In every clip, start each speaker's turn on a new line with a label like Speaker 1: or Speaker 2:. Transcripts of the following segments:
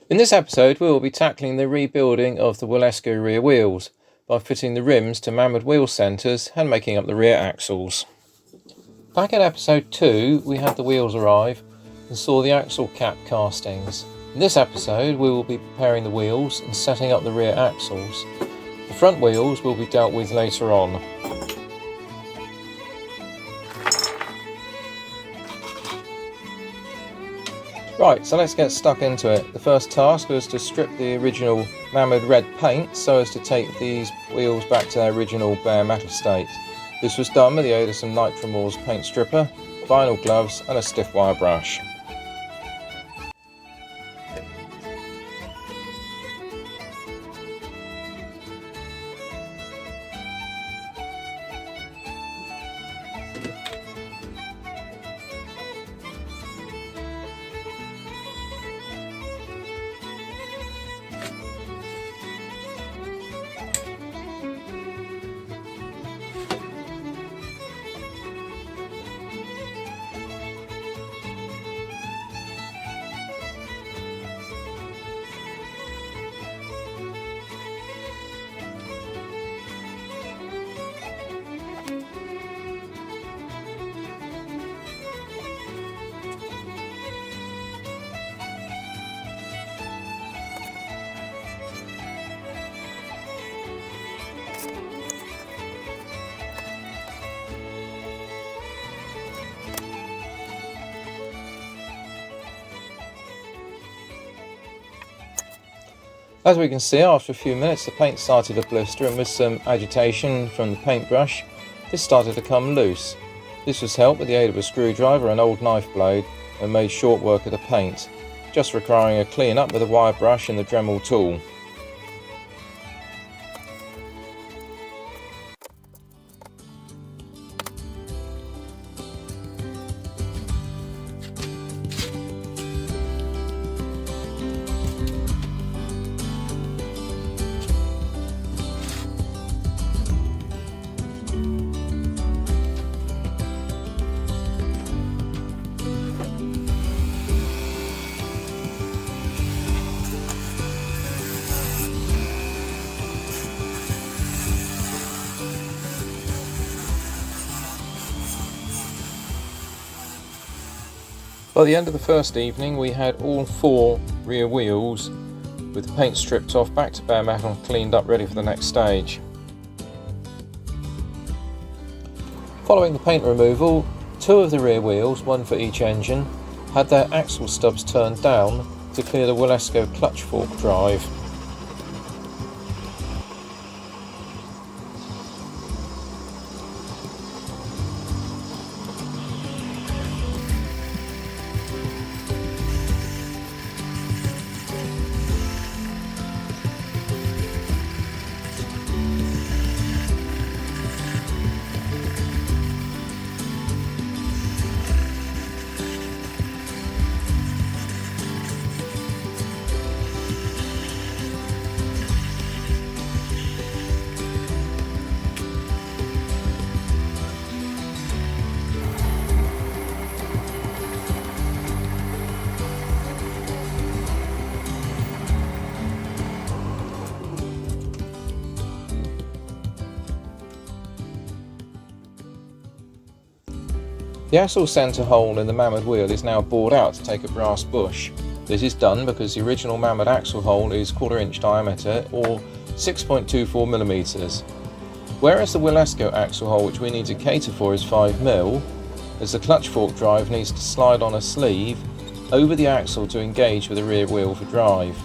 Speaker 1: In this episode, we will be tackling the rebuilding of the Wilesco rear wheels by fitting the rims to Mamod wheel centres and making up the rear axles. Back in episode 2, we had the wheels arrive and saw the axle cap castings. In this episode, we will be preparing the wheels and setting up the rear axles. The front wheels will be dealt with later on. Right, so let's get stuck into it. The first task was to strip the original Mamod red paint so as to take these wheels back to their original bare metal state. This was done with the aid of some Nitromor's paint stripper, vinyl gloves and a stiff wire brush. As we can see, after a few minutes the paint started to blister, and with some agitation from the paintbrush this started to come loose. This was helped with the aid of a screwdriver and old knife blade and made short work of the paint, just requiring a clean up with a wire brush and the Dremel tool. By the end of the first evening, we had all 4 rear wheels with the paint stripped off, back to bare metal and cleaned up, ready for the next stage. Following the paint removal, 2 of the rear wheels, one for each engine, had their axle stubs turned down to clear the Wilesco clutch fork drive. The axle centre hole in the Mamod wheel is now bored out to take a brass bush. This is done because the original Mamod axle hole is 1/4 inch diameter or 6.24mm, whereas the Wilesco axle hole, which we need to cater for, is 5mm, as the clutch fork drive needs to slide on a sleeve over the axle to engage with the rear wheel for drive.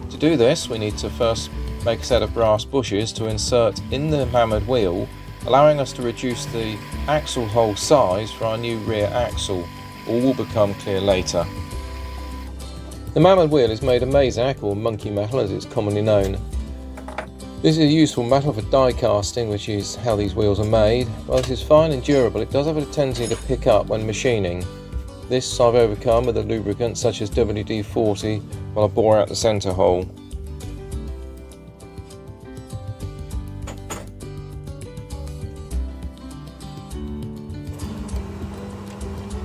Speaker 1: To do this, we need to first make a set of brass bushes to insert in the Mamod wheel, allowing us to reduce the axle hole size for our new rear axle. All will become clear later. The Mamod wheel is made of Mazak, or monkey metal as it's commonly known. This is a useful metal for die casting, which is how these wheels are made. While this is fine and durable, it does have a tendency to pick up when machining. This I've overcome with a lubricant such as WD-40 while I bore out the centre hole.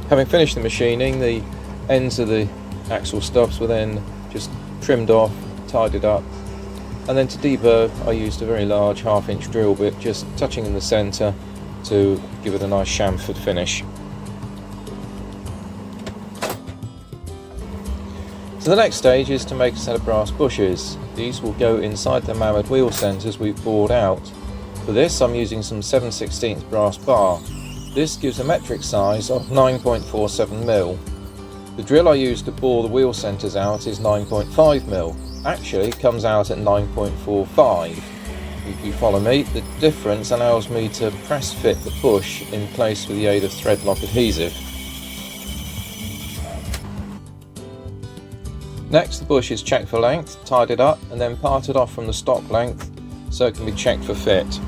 Speaker 1: Having finished the machining, the ends of the axle stubs were then just trimmed off, tied it up, and then to deburr I used a very large 1/2 inch drill bit, just touching in the centre to give it a nice chamfered finish. So the next stage is to make a set of brass bushes. These will go inside the Mamod wheel centres we've bored out. For this I'm using some 7/16 brass bar. This gives a metric size of 9.47mm. The drill I used to bore the wheel centres out is 9.5mm. Actually it comes out at 9.45. If you follow me, the difference allows me to press fit the bush in place with the aid of thread lock adhesive. Next, the bush is checked for length, tied it up, and then parted off from the stock length so it can be checked for fit.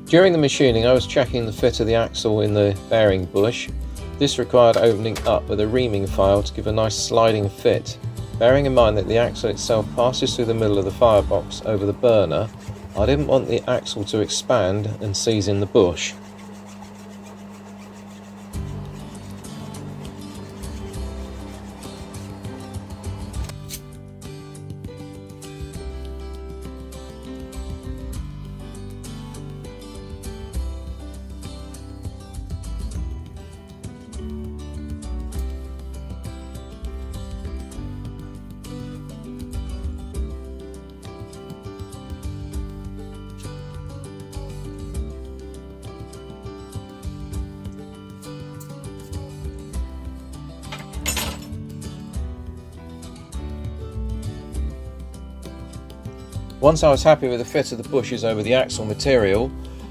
Speaker 1: During the machining I was checking the fit of the axle in the bearing bush. This required opening up with a reaming file to give a nice sliding fit. Bearing in mind that the axle itself passes through the middle of the firebox over the burner, I didn't want the axle to expand and seize in the bush. Once I was happy with the fit of the bushes over the axle material,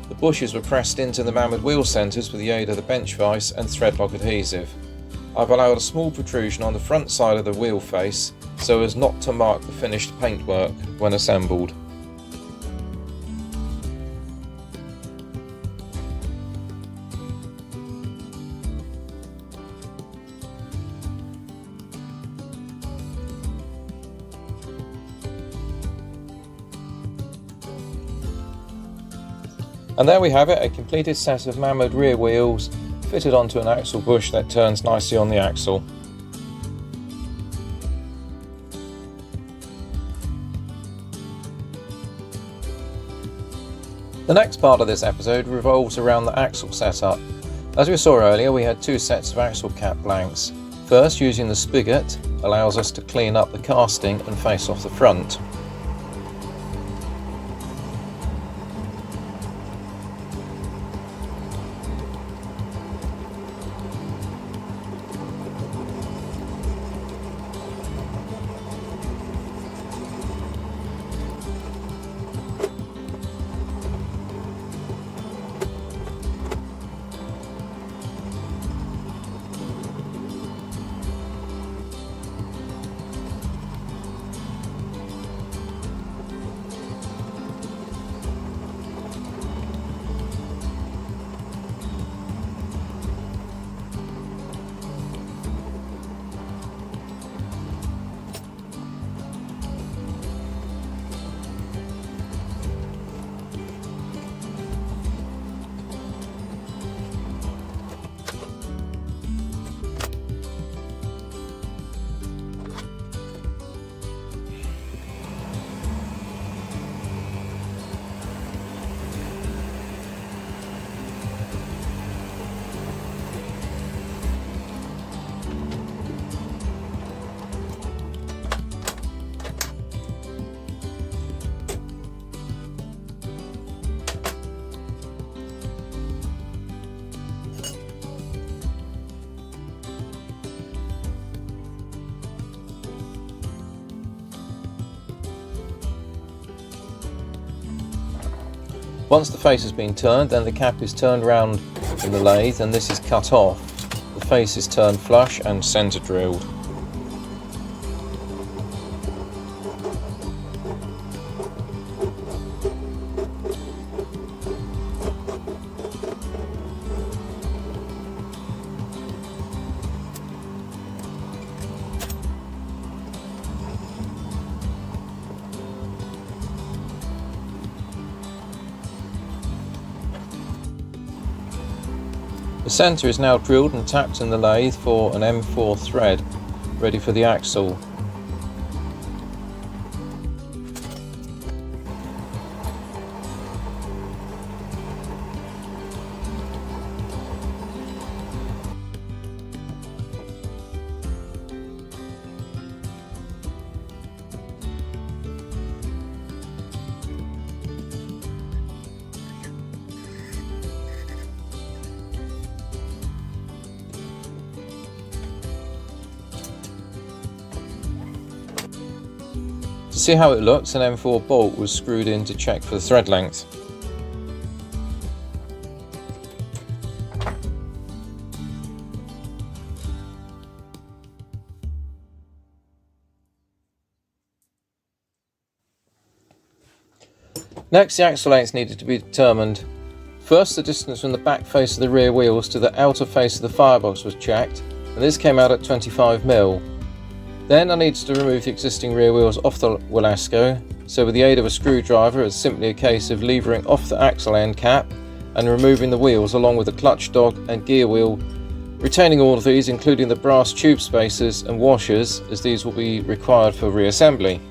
Speaker 1: the bushes were pressed into the Mamod wheel centres with the aid of the bench vise and thread lock adhesive. I've allowed a small protrusion on the front side of the wheel face so as not to mark the finished paintwork when assembled. And there we have it, a completed set of Mamod rear wheels fitted onto an axle bush that turns nicely on the axle. The next part of this episode revolves around the axle setup. As we saw earlier, we had two sets of axle cap blanks. First, using the spigot allows us to clean up the casting and face off the front. Once the face has been turned, then the cap is turned round in the lathe, and this is cut off. The face is turned flush and centre drilled. The centre is now drilled and tapped in the lathe for an M4 thread, ready for the axle. To see how it looks, an M4 bolt was screwed in to check for the thread length. Next, the axle length needed to be determined. First, the distance from the back face of the rear wheels to the outer face of the firebox was checked, and this came out at 25mm. Then I needed to remove the existing rear wheels off the Wilesco, so with the aid of a screwdriver it's simply a case of levering off the axle end cap and removing the wheels along with the clutch dog and gear wheel, retaining all of these including the brass tube spacers and washers, as these will be required for reassembly.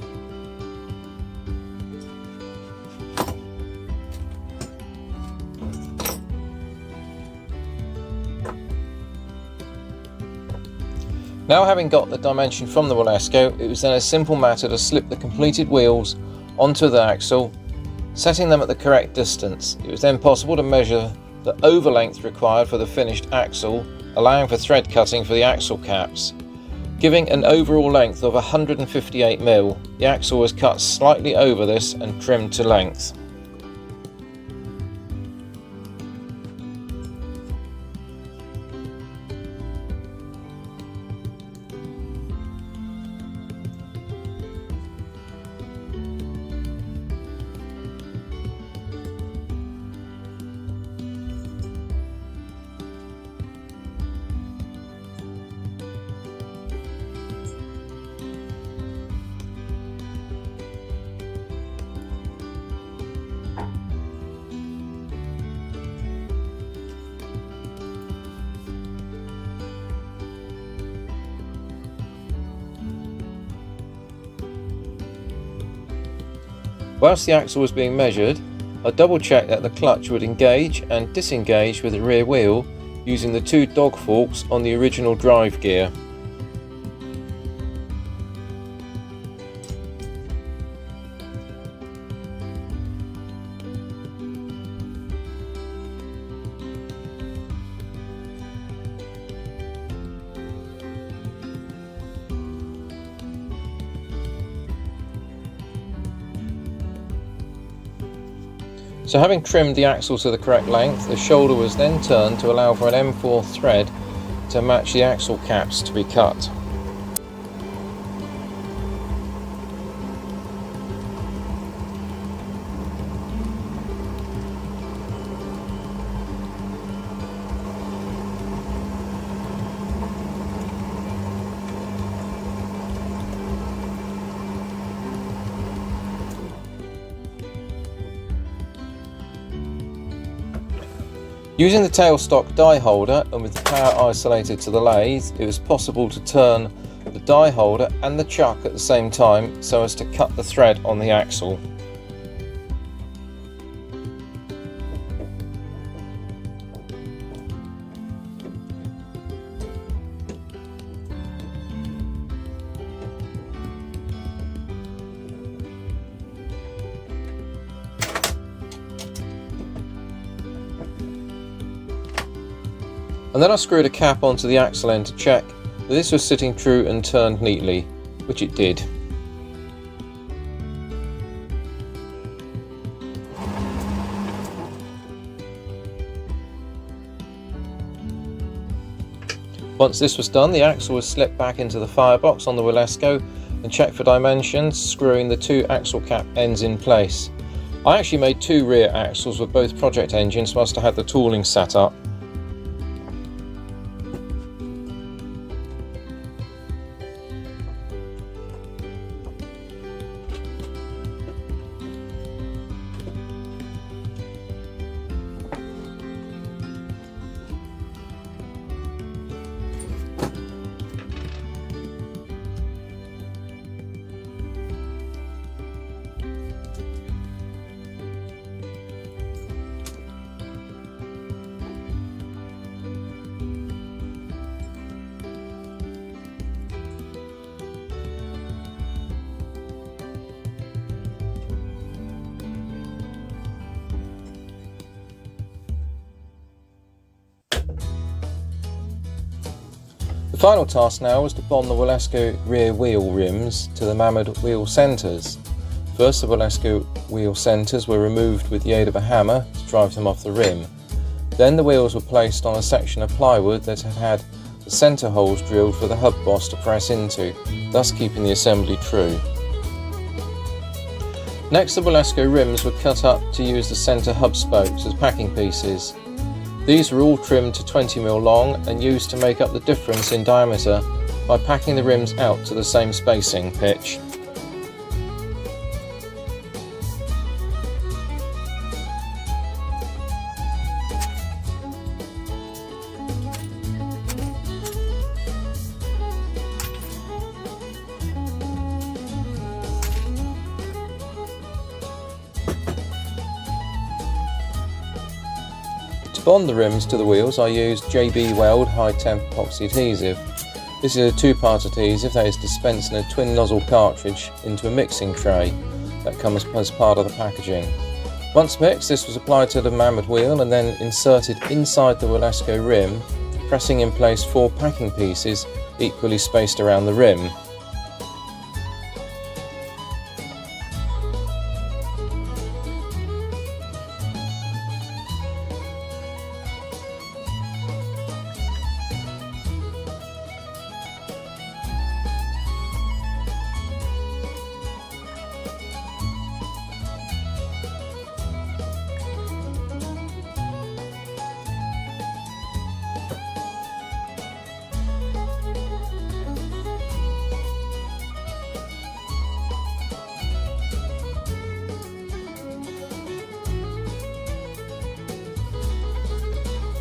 Speaker 1: Now, having got the dimension from the Wilesco, it was then a simple matter to slip the completed wheels onto the axle, setting them at the correct distance. It was then possible to measure the over length required for the finished axle, allowing for thread cutting for the axle caps. Giving an overall length of 158mm, the axle was cut slightly over this and trimmed to length. Whilst the axle was being measured, I double checked that the clutch would engage and disengage with the rear wheel using the two dog forks on the original drive gear. So having trimmed the axle to the correct length, the shoulder was then turned to allow for an M4 thread to match the axle caps to be cut. Using the tailstock die holder and with the power isolated to the lathe, it was possible to turn the die holder and the chuck at the same time so as to cut the thread on the axle. And then I screwed a cap onto the axle end to check that this was sitting true and turned neatly, which it did. Once this was done, the axle was slipped back into the firebox on the Wilesco and checked for dimensions, screwing the 2 axle cap ends in place. I actually made 2 rear axles with both project engines whilst I had the tooling set up. The final task now was to bond the Wilesco rear wheel rims to the Mamod wheel centres. First, the Wilesco wheel centres were removed with the aid of a hammer to drive them off the rim. Then the wheels were placed on a section of plywood that had the centre holes drilled for the hub boss to press into, thus keeping the assembly true. Next, the Wilesco rims were cut up to use the centre hub spokes as packing pieces. These were all trimmed to 20mm long and used to make up the difference in diameter by packing the rims out to the same spacing pitch. To bond the rims to the wheels, I used JB Weld high temp epoxy adhesive. This is a 2-part adhesive that is dispensed in a twin nozzle cartridge into a mixing tray that comes as part of the packaging. Once mixed, this was applied to the Mamod wheel and then inserted inside the Wilesco rim, pressing in place 4 packing pieces equally spaced around the rim.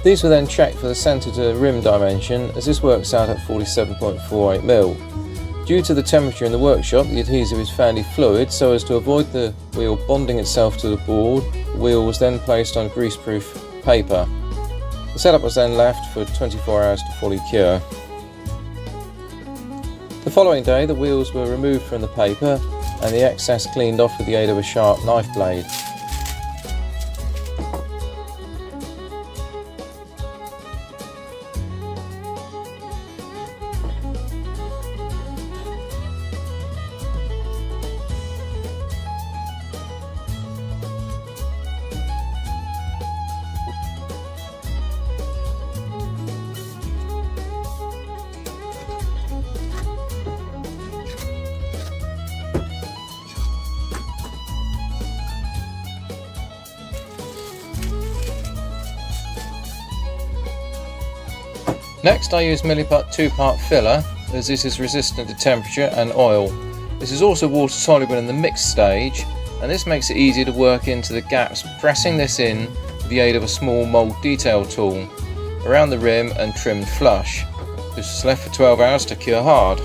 Speaker 1: These were then checked for the centre to rim dimension, as this works out at 47.48mm. Due to the temperature in the workshop, the adhesive is fairly fluid, so as to avoid the wheel bonding itself to the board, the wheel was then placed on greaseproof paper. The setup was then left for 24 hours to fully cure. The following day, the wheels were removed from the paper and the excess cleaned off with the aid of a sharp knife blade. Next, I use Milliput 2-part filler, as this is resistant to temperature and oil. This is also water soluble in the mixed stage, and this makes it easier to work into the gaps, pressing this in with the aid of a small mould detail tool around the rim and trimmed flush. This is left for 12 hours to cure hard.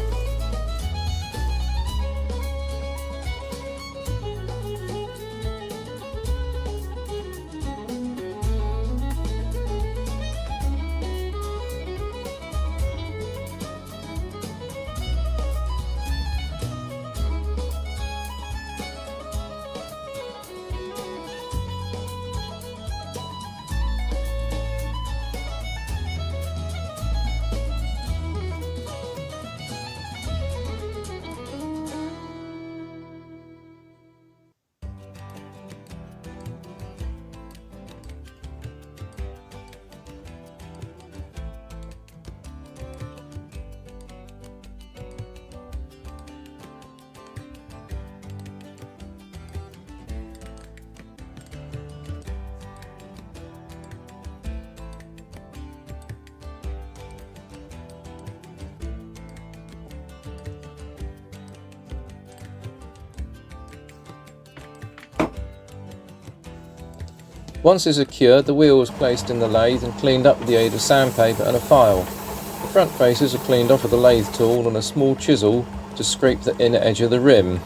Speaker 1: Once it's secured, the wheel is placed in the lathe and cleaned up with the aid of sandpaper and a file. The front faces are cleaned off with a lathe tool and a small chisel to scrape the inner edge of the rim.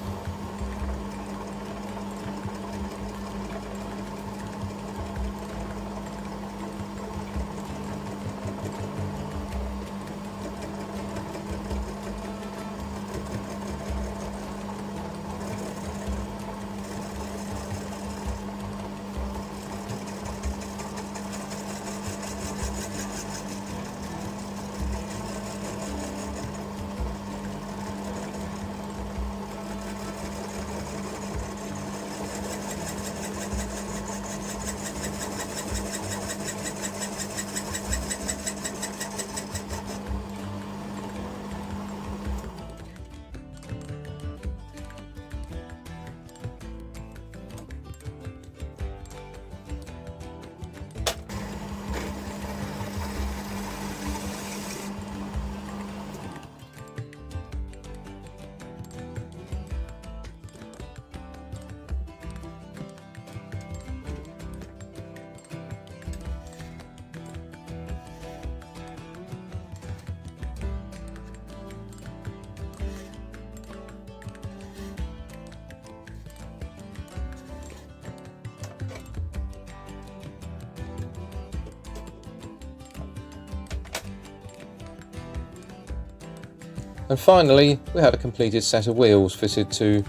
Speaker 1: And finally, we had a completed set of wheels fitted to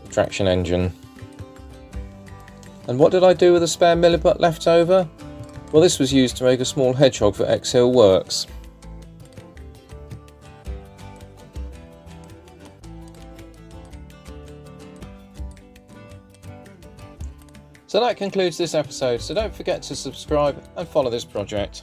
Speaker 1: the traction engine. And what did I do with the spare milliput left over? Well, this was used to make a small hedgehog for X-Hill Works. So that concludes this episode, so don't forget to subscribe and follow this project.